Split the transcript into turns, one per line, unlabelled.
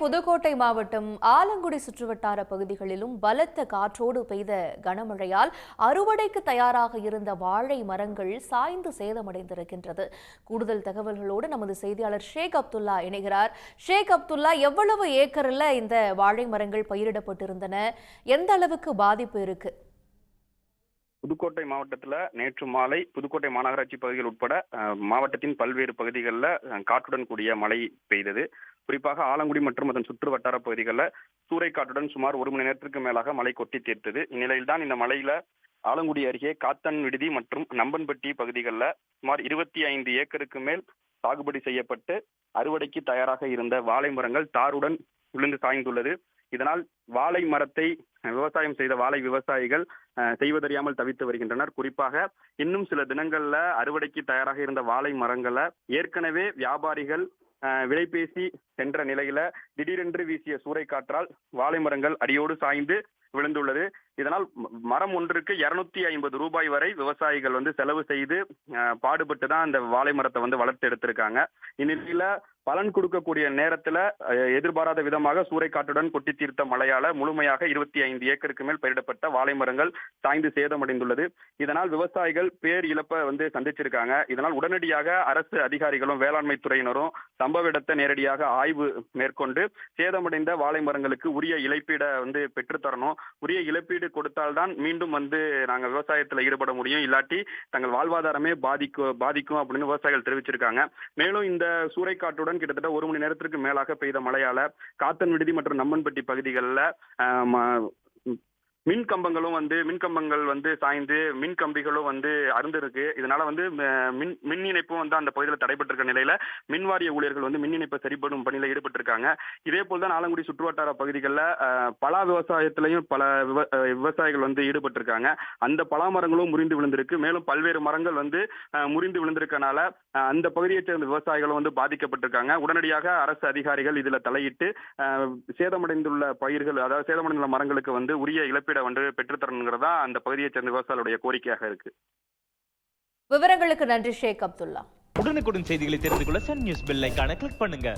புதுக்கோட்டை மாவட்டம் ஆலங்குடி சுற்றுவட்டார பகுதிகளிலும் பலத்த காற்றோடு பெய்த கனமழையால் அறுவடைக்கு தயாராக இருந்த வாழை மரங்கள் சாய்ந்து சேதமடைந்திருக்கின்றது. கூடுதல் தகவல்களோடு நமது செய்தியாளர் ஷேக் அப்துல்லா இணைகிறார். ஷேக் அப்துல்லா, எவ்வளவு ஏக்கரில் இந்த வாழை மரங்கள் பயிரிடப்பட்டிருந்தன? எந்த அளவுக்கு பாதிப்பு இருக்கு?
புதுக்கோட்டை மாவட்டத்தில் நேற்று மாலை புதுக்கோட்டை மாநகராட்சி பகுதிகள் உட்பட மாவட்டத்தின் பல்வேறு பகுதிகளில் காற்றுடன் கூடிய மழை பெய்தது. குறிப்பாக ஆலங்குடி மற்றும் அதன் சுற்று வட்டார பகுதிகளில் சூறைக்காற்றுடன் சுமார் 1 மணி நேரத்திற்கு மேலாக மழை கொட்டி தீர்த்தது. இந்நிலையில்தான் இந்த மழையில ஆலங்குடி அருகே காத்தன் விடுதி மற்றும் நம்பன்பட்டி பகுதிகளில் சுமார் 25 ஏக்கருக்கு மேல் சாகுபடி செய்யப்பட்டு அறுவடைக்கு தயாராக இருந்த வாழை மரங்கள் தாருடன் விழுந்து சாய்ந்துள்ளது. இதனால் வாழை மரத்தை விவசாயம் செய்த வாழை விவசாயிகள் செய்வதறியாமல் தவித்து வருகின்றனர். குறிப்பாக இன்னும் சில தினங்கள்ல அறுவடைக்கு தயாராக இருந்த வாழை மரங்களை ஏற்கனவே வியாபாரிகள் விலை பேசி சென்ற நிலையில திடீரென்று வீசிய சூறைக்காற்றால் வாழை மரங்கள் அடியோடு சாய்ந்து விழுந்துள்ளது. இதனால் மரம் ஒன்றுக்கு 250 ரூபாய் வரை விவசாயிகள் செலவு செய்து பாடுபட்டு தான் அந்த வாழை மரத்தை வளர்த்து எடுத்திருக்காங்க. இந்நிலையில பலன் கொடுக்கக்கூடிய நேரத்துல எதிர்பாராத விதமாக சூறைக்காற்றுடன் கொட்டி தீர்த்த மழையால முழுமையாக 25 ஏக்கருக்கு மேல் பயிரிடப்பட்ட வாழை மரங்கள் சாய்ந்து சேதமடைந்துள்ளது. இதனால் விவசாயிகள் பேர் இழப்பை சந்திச்சிருக்காங்க. இதனால் உடனடியாக அரசு அதிகாரிகளும் வேளாண்மை துறையினரும் சம்பவ இடத்தை நேரடியாக ஆய்வு மேற்கொண்டு சேதமடைந்த வாழை மரங்களுக்கு உரிய இழப்பீடை பெற்றுத்தரணும். உரிய இழப்பீடு கொடுத்தால்தான் மீண்டும் நாங்க விவசாயத்துல ஈடுபட முடியும், இல்லாட்டி தங்கள் வாழ்வாதாரமே பாதிக்கும் அப்படின்னு விவசாயிகள் தெரிவிச்சிருக்காங்க. மேலும் இந்த சூறைக்காற்றுடன் கிட்டத்தட்ட 1 மணி நேரத்திற்கு மேலாக பெய்த மழையால காத்தன் விடுதி மற்றும் நம்பன்பட்டி பகுதிகளில் மின் கம்பங்கள் சாய்ந்து மின் கம்பிகளும் அருந்திருக்கு. இதனால மின் இணைப்பும் அந்த பகுதியில் தடைபட்டிருக்க நிலையில மின் வாரிய ஊழியர்கள் மின் இணைப்பை சரிபடும் பணியில ஈடுபட்டிருக்காங்க. இதே போல்தான் ஆலங்குடி சுற்றுவட்டார பகுதிகளில் பலா விவசாயத்திலையும் பல விவசாயிகள் ஈடுபட்டிருக்காங்க. அந்த பலா மரங்களும் முறிந்து விழுந்திருக்கு. மேலும் பல்வேறு மரங்கள் முறிந்து விழுந்திருக்கனால அந்த பகுதியைச் சேர்ந்த விவசாயிகளும் பாதிக்கப்பட்டிருக்காங்க. உடனடியாக அரசு அதிகாரிகள் இதுல தலையிட்டு சேதமடைந்துள்ள பயிர்கள், அதாவது சேதமடைந்துள்ள மரங்களுக்கு உரிய இழப்பீடு பெற்றுத்தரணுங்கிறதா அந்த பகுதியைச் சேர்ந்த விவசாயிகளுடைய கோரிக்கையாக இருக்கு.
விவரங்களுக்கு நன்றி ஷேக் அப்துல்லா.
உடனுக்குடன் செய்திகளை தெரிந்து கொள்ள சன் நியூஸ் பெல் ஐகானை கிளிக் பண்ணுங்க.